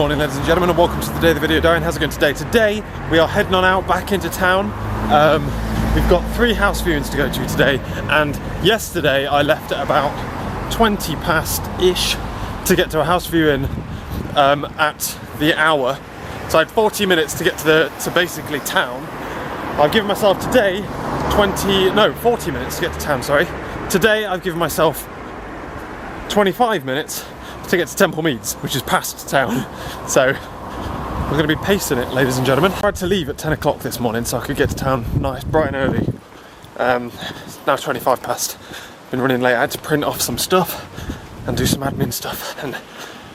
Morning ladies and gentlemen, and welcome to the day of the video. Darren, how's it going today? Today we are heading on out back into town. We've got 3 house viewings to go to today, and yesterday I left at about 20 past-ish to get to a house viewing at the hour. So I had 40 minutes to get to basically town. I've given myself today 40 minutes to get to town, sorry. Today I've given myself 25 minutes to get to Temple Meads, which is past town. So we're going to be pacing it, ladies and gentlemen. I had to leave at 10 o'clock this morning so I could get to town nice, bright and early. It's now 25 past. Been running late. I had to print off some stuff and do some admin stuff, and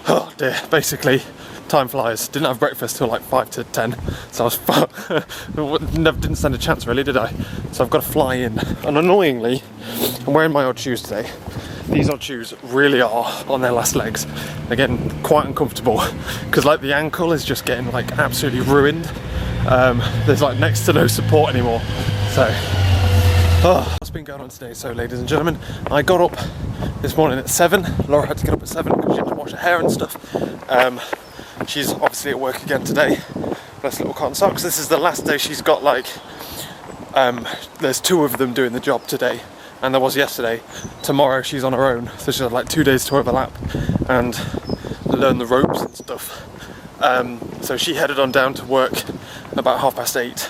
oh dear, basically time flies. Didn't have breakfast till like 5 to 10, so I was didn't stand a chance really, did I? So I've got to fly in, and annoyingly I'm wearing my odd shoes today. These odd shoes really are on their last legs. They're getting quite uncomfortable because like the ankle is just getting like absolutely ruined. There's like next to no support anymore. So what's been going on today? So ladies and gentlemen, I got up this morning at 7. Laura had to get up at 7 because she had to wash her hair and stuff. She's obviously at work again today. Bless little cotton socks. This is the last day she's got, like there's 2 of them doing the job today, and there was yesterday. Tomorrow she's on her own, so she's had like 2 days to overlap and learn the ropes and stuff. So she headed on down to work about 8:30.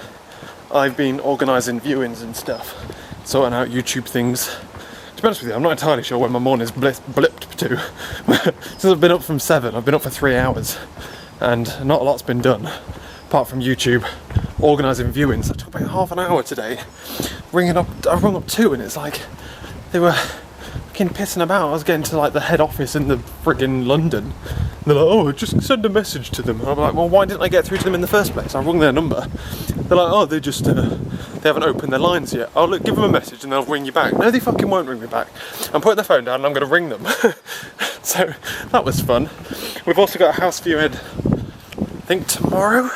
I've been organising viewings and stuff, sorting out YouTube things. To be honest with you, I'm not entirely sure when my morning's blipped to. Since I've been up from 7, I've been up for 3 hours, and not a lot's been done apart from YouTube, organising viewings. I took about half an hour today. I rung up 2, and it's like they were fucking pissing about. I was getting to like the head office in the friggin' London. And they're like, oh, just send a message to them. And I'm like, well, why didn't I get through to them in the first place? I rung their number. They're like, oh, they haven't opened their lines yet. Oh, look, give them a message and they'll ring you back. No, they fucking won't ring me back. I'm putting the phone down and I'm going to ring them. So that was fun. We've also got a house viewing, I think tomorrow.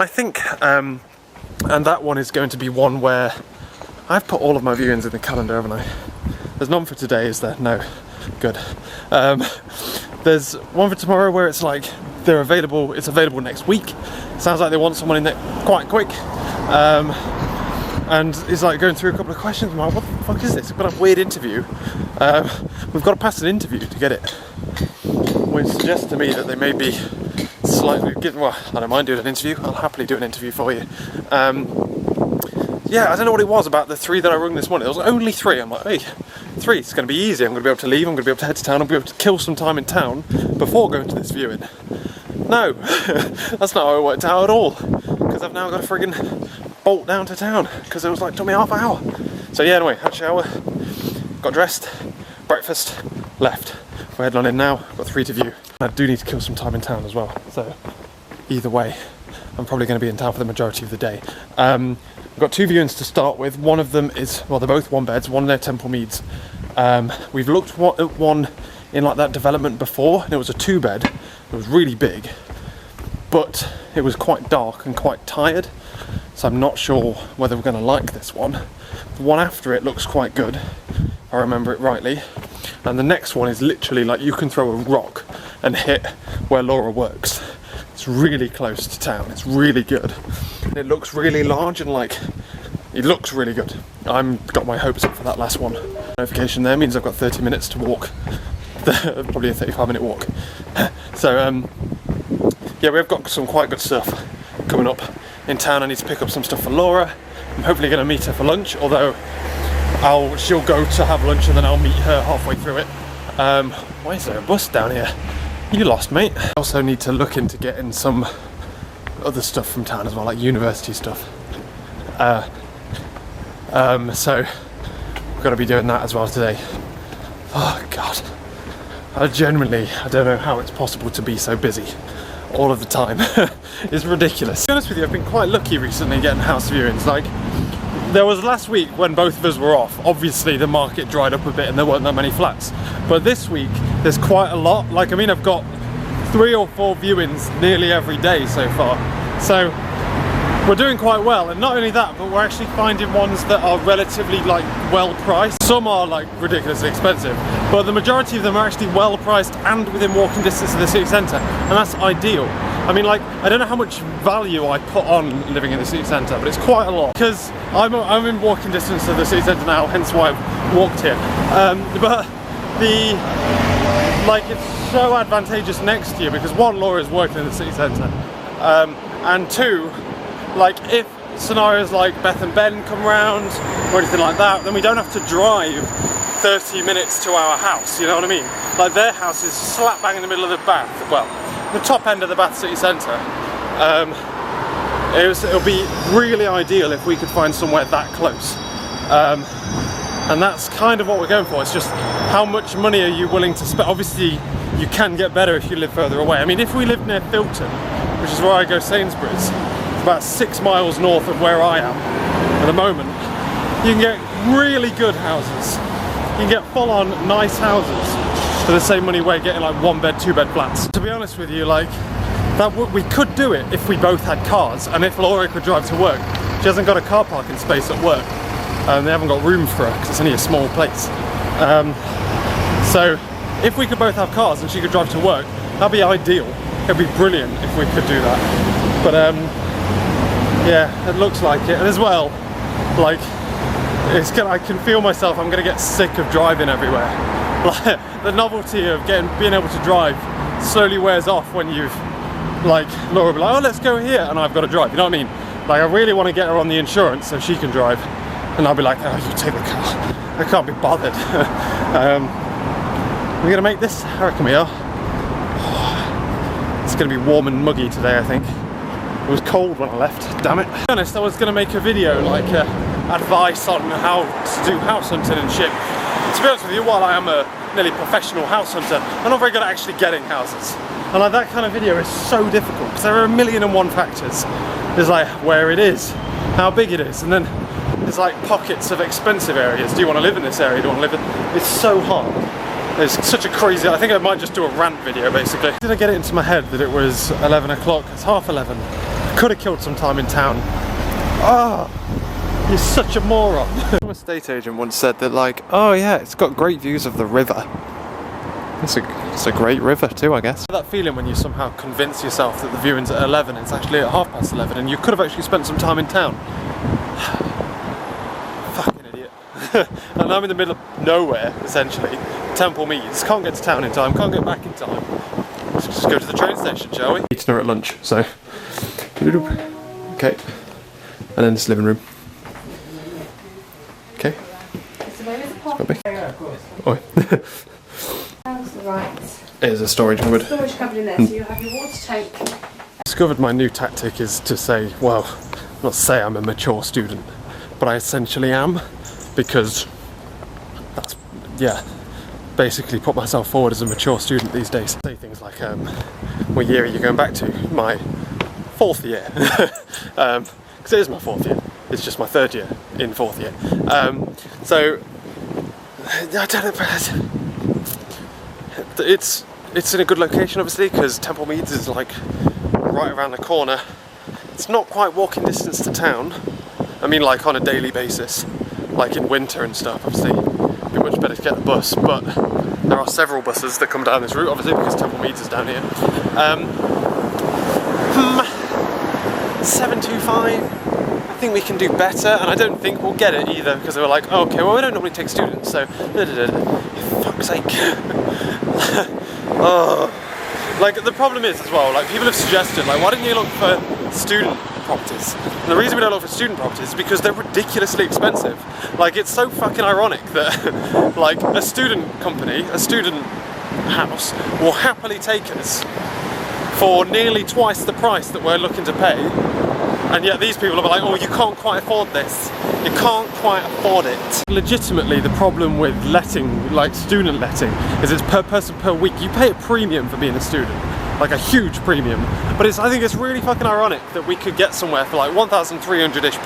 I think, and that one is going to be one where I've put all of my viewings in the calendar, haven't I? There's none for today, is there? No. Good. There's one for tomorrow where it's like they're available. It's available next week. Sounds like they want someone in there quite quick. And he's like going through a couple of questions. I'm like, what the fuck is this? We've got a weird interview. We've got to pass an interview to get it, which suggests to me that they may be slightly. Well, I don't mind doing an interview. I'll happily do an interview for you. Yeah, I don't know what it was about the 3 that I rung this morning. There was only 3. I'm like, hey, 3, it's going to be easy. I'm going to be able to leave. I'm going to be able to head to town. I'm going to be able to kill some time in town before going to this viewing. No, that's not how it worked out at all. Because I've now got to friggin' bolt down to town because it was like, took me half an hour. So yeah, anyway, had a shower, got dressed, breakfast, left. We're heading on in now. Got 3 to view. I do need to kill some time in town as well. So either way, I'm probably going to be in town for the majority of the day. We've got 2 viewings to start with. One of them is, well, they're both 1 beds. One of their Temple Meads. We've looked at one in like that development before, and it was a 2 bed. It was really big, but it was quite dark and quite tired. So I'm not sure whether we're going to like this one. The one after it looks quite good, if I remember it rightly. And the next one is literally like you can throw a rock and hit where Laura works. It's really close to town. It's really good. And it looks really large and like, it looks really good. I've got my hopes up for that last one. Notification there means I've got 30 minutes to walk. Probably a 35-minute walk. So yeah, we've got some quite good stuff coming up in town. I need to pick up some stuff for Laura. I'm hopefully going to meet her for lunch, although she'll go to have lunch and then I'll meet her halfway through it. Why is there a bus down here? You lost, mate. I also need to look into getting some other stuff from town as well, like university stuff. So we've got to be doing that as well today. Oh God, I don't know how it's possible to be so busy all of the time. It's ridiculous. To be honest with you, I've been quite lucky recently getting house viewings. Like, there was last week when both of us were off. Obviously the market dried up a bit and there weren't that many flats. But this week there's quite a lot. Like, I mean, I've got 3 or 4 viewings nearly every day so far. So we're doing quite well, and not only that, but we're actually finding ones that are relatively like well priced. Some are like ridiculously expensive, but the majority of them are actually well priced and within walking distance of the city centre, and that's ideal. I mean, like, I don't know how much value I put on living in the city centre, but it's quite a lot, because I'm in walking distance of the city centre now, hence why I've walked here. But it's so advantageous next year because one, Laura's working in the city centre, and two, like, if scenarios like Beth and Ben come round or anything like that, then we don't have to drive 30 minutes to our house, you know what I mean? Like, their house is slap bang in the middle of the Bath, well, the top end of the Bath city centre. It'll be really ideal if we could find somewhere that close. And that's kind of what we're going for. It's just how much money are you willing to spend? Obviously, you can get better if you live further away. I mean, if we lived near Filton, which is where I go Sainsbury's, about 6 miles north of where I am at the moment, you can get really good houses. You can get full-on nice houses for the same money we're getting like 1-bed, 2-bed flats. To be honest with you, like, we could do it if we both had cars and if Laura could drive to work. She hasn't got a car parking space at work. They haven't got room for her because it's only a small place. So if we could both have cars and she could drive to work, that'd be ideal. It'd be brilliant if we could do that. But yeah, it looks like it. And as well, like, I can feel myself, I'm gonna get sick of driving everywhere. Like, the novelty of being able to drive slowly wears off when you've, like, Laura will be like, oh, let's go here, and I've got to drive, you know what I mean? Like, I really want to get her on the insurance so she can drive, and I'll be like, oh, you take the car. I can't be bothered. We're gonna make this, I reckon we are. It's gonna be warm and muggy today, I think. It was cold when I left, damn it. To be honest, I was gonna make a video, like, advice on how to do house hunting and shit. To be honest with you, while I am a nearly professional house hunter, I'm not very good at actually getting houses. And like, that kind of video is so difficult because there are 1,000,001 factors. There's like where it is, how big it is, and then there's like pockets of expensive areas. Do you want to live in this area? Do you want to live in? It's so hard. It's such a crazy, I think I might just do a rant video basically. Did I get it into my head that it was 11 o'clock? It's 11:30. I could have killed some time in town. Ah, oh, you're such a moron. Some estate agent once said that, like, oh yeah, it's got great views of the river. It's a great river too, I guess. That feeling when you somehow convince yourself that the viewing's at 11, it's actually at 11:30, and you could have actually spent some time in town. Fucking idiot. And I'm in the middle of nowhere, essentially. Temple Meads. Can't get to town in time, can't get back in time. Let's just go to the train station, shall we? Eating her at lunch, so. Okay. And then this living room. Okay. Oi. Right. It is a storage cupboard. Storage cupboard in there, so you have your water tank. I discovered my new tactic is to say, well, not say I'm a mature student, but I essentially am, because that's, yeah, basically put myself forward as a mature student these days. Say things like, what year are you going back to? My 4th year. Because it is my 4th year. It's just my 3rd year in 4th year. So, I don't know, it's in a good location obviously, because Temple Meads is like right around the corner. It's not quite walking distance to town. I mean, like on a daily basis, like in winter and stuff, obviously it'd be much better to get the bus, but there are several buses that come down this route obviously because Temple Meads is down here. 725. I think we can do better, and I don't think we'll get it either because they were like, oh, okay, well, we don't normally take students, so for fuck's sake. Oh. Like, the problem is as well, like, people have suggested, like, why don't you look for student properties? And the reason we don't look for student properties is because they're ridiculously expensive. Like, it's so fucking ironic that like a student company, a student house will happily take us for nearly twice the price that we're looking to pay. And yet these people are like, oh, you can't quite afford this. You can't quite afford it. Legitimately, the problem with letting, like student letting, is it's per person per week. You pay a premium for being a student, like a huge premium. But I think it's really fucking ironic that we could get somewhere for like £1,300-ish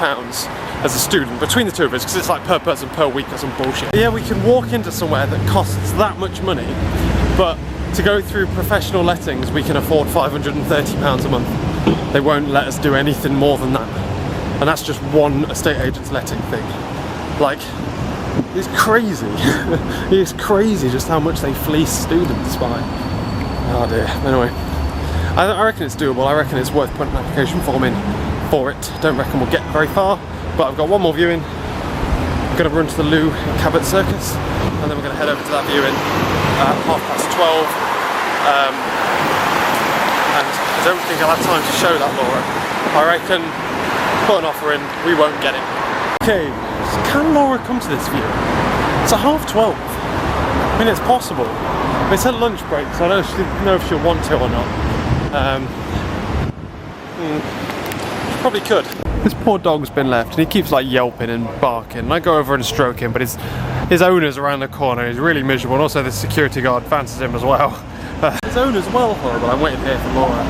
as a student between the two of us, because it's like per person per week or some bullshit. Yeah, we can walk into somewhere that costs that much money, but to go through professional lettings, we can afford £530 a month. They won't let us do anything more than that. and that's just one estate agent's letting thing. Like, it's crazy. It's crazy just how much they fleece students by. Oh dear. Anyway, I reckon it's doable. I reckon it's worth putting an application form in for it. Don't reckon we'll get very far, but I've got one more viewing. I'm going to run to the loo in Cabot Circus, and then we're going to head over to that viewing at 12:30. And I don't think I'll have time to show that Laura. I reckon put an offer in, we won't get it. Okay, so can Laura come to this viewing? It's at 12:30. I mean, it's possible. It's her lunch break, so I don't know if she'll want to or not. She probably could. This poor dog's been left, and he keeps like yelping and barking. And I go over and stroke him, but his owner's around the corner. He's really miserable, and also the security guard fancies him as well. His owner's well horrible. I'm waiting here for Laura.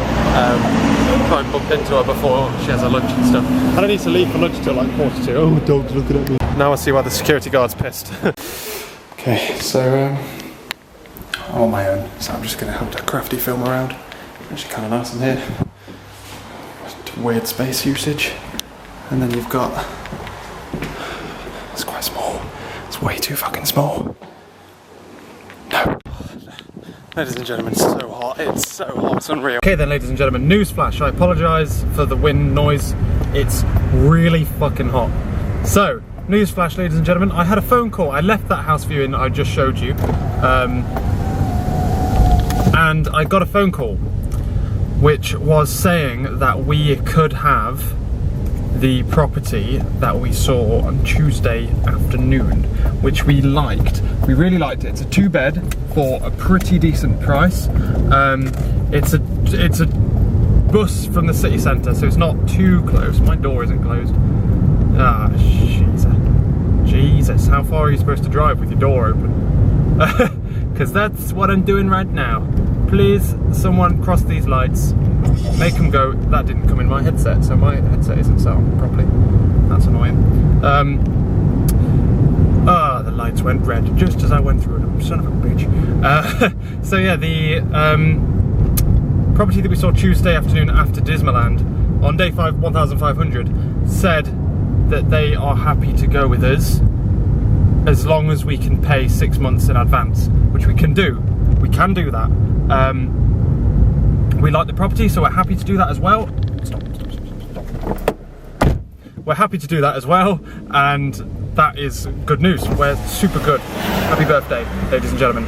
Try and bump into her before she has her lunch and stuff. I don't need to leave for lunch till like 1:45. Oh, the dog's looking at me. Now I see why the security guard's pissed. Okay, so I'm on my own, so I'm just going to have to crafty film around. Actually, kind of nice in here. Weird space usage. And then you've got, it's quite small. It's way too fucking small. No. Ladies and gentlemen, it's so hot. It's so hot, it's unreal. Okay then, ladies and gentlemen, newsflash. I apologise for the wind noise. It's really fucking hot. So, newsflash, ladies and gentlemen, I had a phone call. I left that house viewing I just showed you. And I got a phone call, which was saying that we could have the property that we saw on Tuesday afternoon, which we liked. We really liked it. It's a 2-bed for a pretty decent price. It's a bus from the city centre, so it's not too close. My door isn't closed. Ah, Jesus, how far are you supposed to drive with your door open? Because that's what I'm doing right now. Please, someone cross these lights. Make them go. That didn't come in my headset, so my headset isn't set on properly. That's annoying. The lights went red just as I went through them. Son of a bitch. So yeah, the property that we saw Tuesday afternoon after Dismaland on day 1500 said that they are happy to go with us as long as we can pay 6 months in advance, which we can do. We can do that. We like the property, so we're happy to do that as well. Stop. We're happy to do that as well, and that is good news. We're super good. Happy birthday, ladies and gentlemen.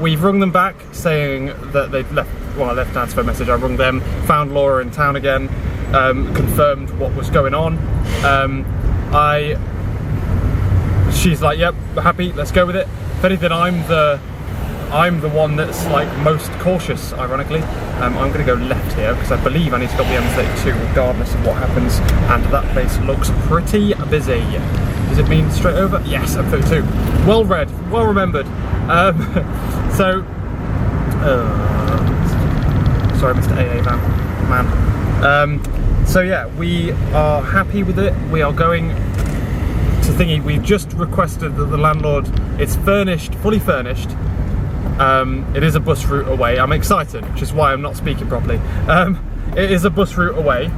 We've rung them back saying that they've left, well, I left an answer message. I rung them, found Laura in town again, confirmed what was going on. She's like, yep, we're happy, let's go with it. If anything, I'm the one that's like most cautious, ironically. I'm going to go left here because I believe I need to go up the M32 regardless of what happens, and that place looks pretty busy. Does it mean straight over? Yes, M32. Well read, well remembered. Sorry, Mr. AA man. So yeah, we are happy with it. We are going to thingy. We've just requested that the landlord, it's furnished, fully furnished. It is a bus route away. I'm excited, which is why I'm not speaking properly. It is a bus route away,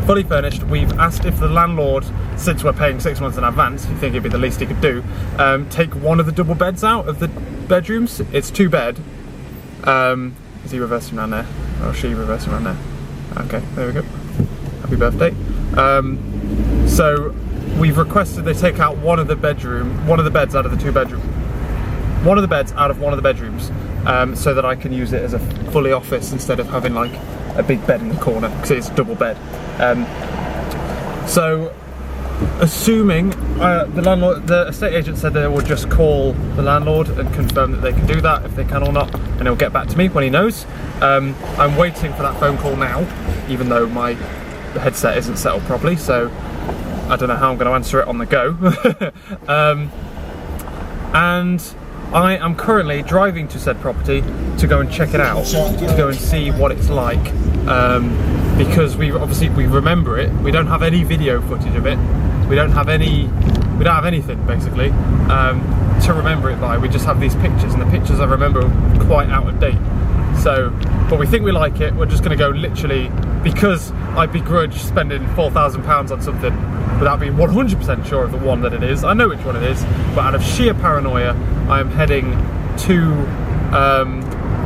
fully furnished. We've asked if the landlord, since we're paying 6 months in advance, you think it'd be the least he could do, take one of the double beds out of the bedrooms. It's 2-bed. Is he reversing around there? Or is she reversing around there? Okay, there we go. Happy birthday. So we've requested they take out one of the beds out of the 2-bedroom. One of the beds out of one of the bedrooms, so that I can use it as a fully office instead of having like a big bed in the corner, because it's a double bed. So assuming the estate agent said they will just call the landlord and confirm that they can do that, if they can or not, and he'll get back to me when he knows. I'm waiting for that phone call now, even though my headset isn't set up properly, so I don't know how I'm going to answer it on the go. And I am currently driving to said property to go and check it out, to go and see what it's like, because we remember it. We don't have any video footage of it. We don't have anything basically to remember it by. We just have these pictures, and the pictures I remember are quite out of date. So, but we think we like it. We're just going to go literally, because I begrudge spending £4,000 on something without being 100% sure of the one that it is. I know which one it is, but out of sheer paranoia, I am heading to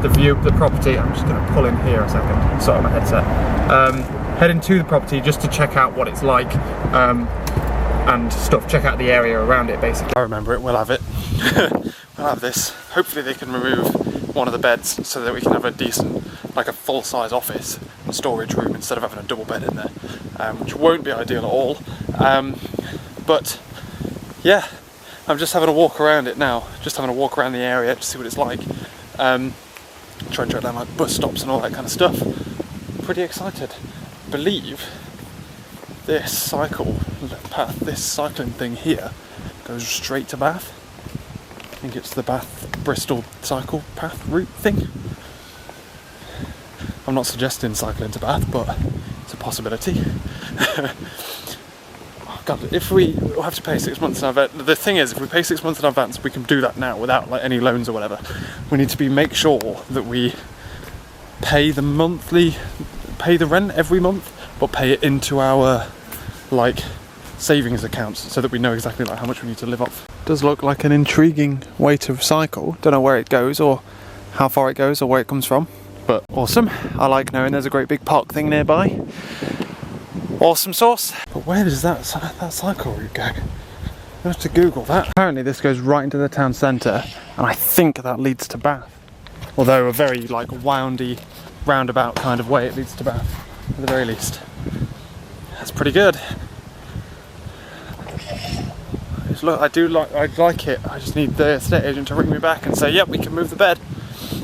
the property. I'm just going to pull in here a second. Sorry, my headset. Heading to the property just to check out what it's like and stuff. Check out the area around it, basically. I remember it. We'll have it. We'll have this. Hopefully they can remove one of the beds so that we can have a decent, like a full-size office and storage room instead of having a double bed in there, which won't be ideal at all. But yeah, I'm just having a walk around it now. Just having a walk around the area to see what it's like. Try and track down like bus stops and all that kind of stuff. Pretty excited. I believe this cycle path, this cycling thing here, goes straight to Bath. I think it's the Bath-Bristol cycle path route thing. I'm not suggesting cycling to Bath, but it's a possibility. Oh God, if we'll have to pay 6 months in advance. The thing is, if we pay 6 months in advance, we can do that now without like any loans or whatever. We need to make sure that we pay the rent every month, but pay it into our like savings accounts so that we know exactly like how much we need to live off. Does look like an intriguing way to cycle. Don't know where it goes or how far it goes or where it comes from, but awesome. I like knowing there's a great big park thing nearby. Awesome sauce. But where does that cycle route go? I have to Google that. Apparently this goes right into the town centre, and I think that leads to Bath. Although a very like windy, roundabout kind of way, it leads to Bath at the very least. That's pretty good. Look, I like it. I just need the estate agent to ring me back and say, yep, we can move the bed.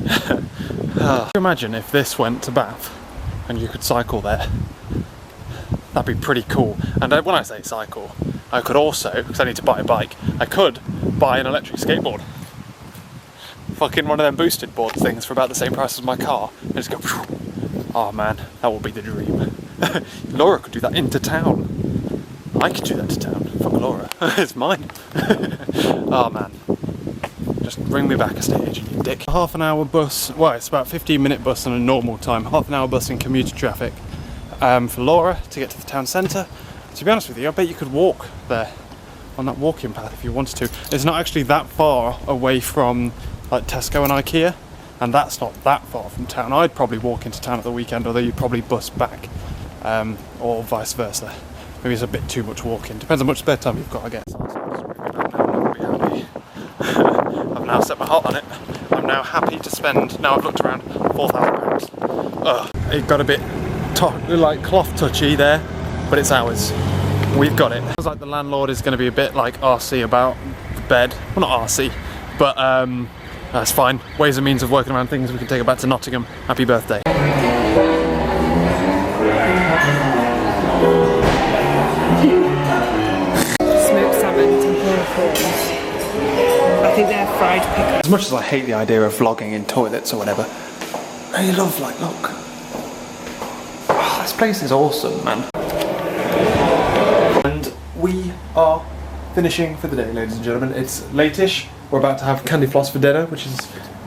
Can you imagine if this went to Bath and you could cycle there? That'd be pretty cool. And when I say cycle, I could also, because I need to buy a bike, I could buy an electric skateboard. Fucking one of them boosted board things for about the same price as my car. And just go, oh man, that would be the dream. Laura could do that into town. I could do that to town. Fuck Laura. It's mine. Oh man. Just ring me back, estate agent, you dick. A half an hour bus, well it's about 15-minute bus on a normal time. Half an hour bus in commuter traffic for Laura to get to the town centre. To be honest with you, I bet you could walk there on that walking path if you wanted to. It's not actually that far away from like Tesco and IKEA, and that's not that far from town. I'd probably walk into town at the weekend, although you'd probably bus back, or vice versa. Maybe it's a bit too much walking. Depends how much spare time you've got, I guess. I've now set my heart on it. I'm now happy to spend, now I've looked around, £4,000. It got a bit like cloth touchy there, but it's ours. We've got it. Sounds like the landlord is going to be a bit like RC about the bed. Well, not RC, but that's fine. Ways and means of working around things. We can take it back to Nottingham. Happy birthday. Smoked salmon, tempura prawns. I think they're fried pickles. As much as I hate the idea of vlogging in toilets or whatever, I really love, like, look. Oh, this place is awesome, man. And we are finishing for the day, ladies and gentlemen. It's late-ish. We're about to have candy floss for dinner, which is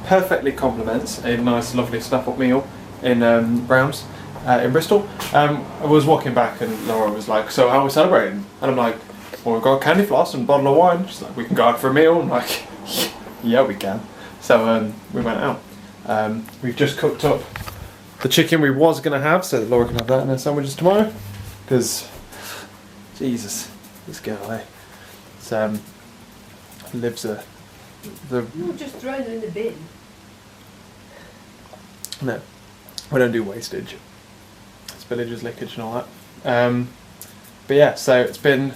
perfectly complements a nice, lovely snap-up meal in Brown's in Bristol. I was walking back and Laura was like, so how are we celebrating? And I'm like, well, we've got candy floss and a bottle of wine. She's like, we can go out for a meal. I'm like, yeah, we can. So we went out. We've just cooked up the chicken we was going to have, so that Laura can have that in her sandwiches tomorrow. Because, Jesus, this girl, eh? It's, lives the... You'll just throw them in the bin. No, we don't do wastage. Spillages, leakage and all that. But yeah, so it's been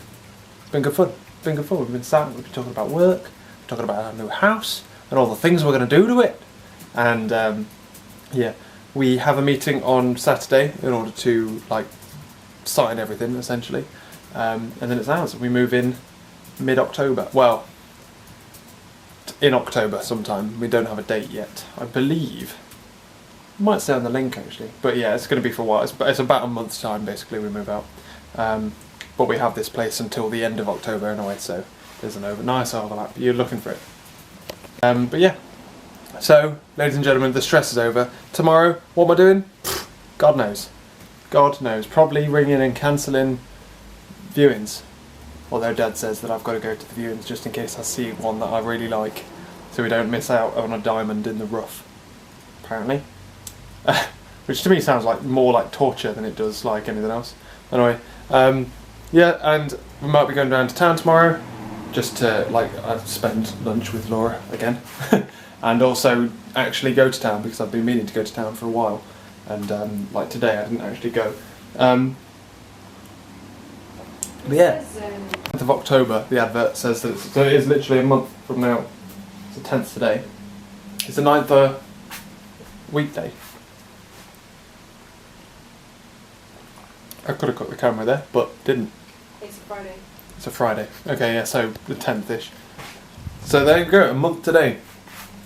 good fun. It's been good fun. We've been sat, we've been talking about work, talking about our new house and all the things we're going to do to it. And yeah, we have a meeting on Saturday in order to like sign everything essentially, and then it's ours. We move in mid-October. Well, in October sometime. We don't have a date yet. I believe. It might say on the link actually, but yeah, it's going to be for a while. It's about a month's time basically. We move out, but we have this place until the end of October anyway. So there's an nice overlap. You're looking for it, but yeah. So, ladies and gentlemen, the stress is over. Tomorrow, what am I doing? God knows. God knows. Probably ringing and cancelling viewings. Although Dad says that I've got to go to the viewings just in case I see one that I really like, so we don't miss out on a diamond in the rough. Apparently. Which to me sounds like more like torture than it does like anything else. Anyway, yeah, and we might be going down to town tomorrow, just to spend lunch with Laura again, and also actually go to town because I've been meaning to go to town for a while, and like today I didn't actually go. But yeah, 10th of October, the advert says that so it is literally a month from now. It's the 10th today. It's the 9th weekday. I could have cut the camera there, but didn't. It's a Friday. It's a Friday. Okay, yeah, so the 10th-ish. So there you go, a month today.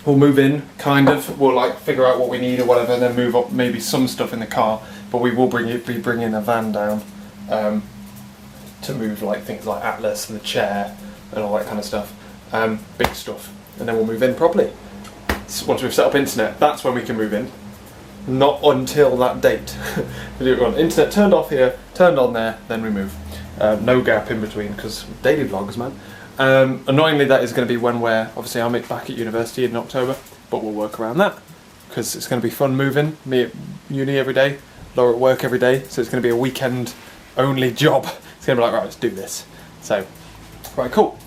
We'll move in, kind of. We'll like figure out what we need or whatever, and then move up maybe some stuff in the car. But we will be bringing a van down to move like things like Atlas and the chair and all that kind of stuff. Big stuff. And then we'll move in properly. So once we've set up internet, that's when we can move in. Not until that date. We do it on internet turned off here, turned on there, then we move. No gap in between because daily vlogs, man. Annoyingly, that is going to be when we're obviously I'm back at university in October, but we'll work around that because it's going to be fun moving. Me at uni every day, Laura at work every day, so it's going to be a weekend only job. It's going to be like, right, let's do this. So, right, cool.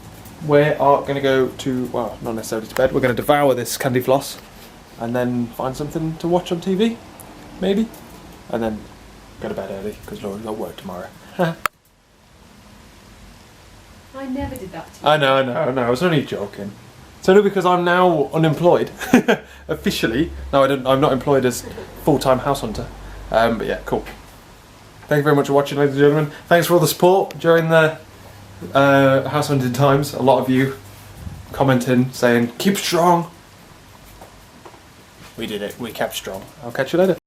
We are going to go to, well, not necessarily to bed. We're going to devour this candy floss and then find something to watch on TV, maybe, and then go to bed early because Laura's got work tomorrow. I never did that to you. I know, I was only joking. It's only because I'm now unemployed, officially. No, I'm not employed as full-time house hunter. But yeah, cool. Thank you very much for watching, ladies and gentlemen. Thanks for all the support during the house hunting times. A lot of you commenting, saying, keep strong. We did it, we kept strong. I'll catch you later.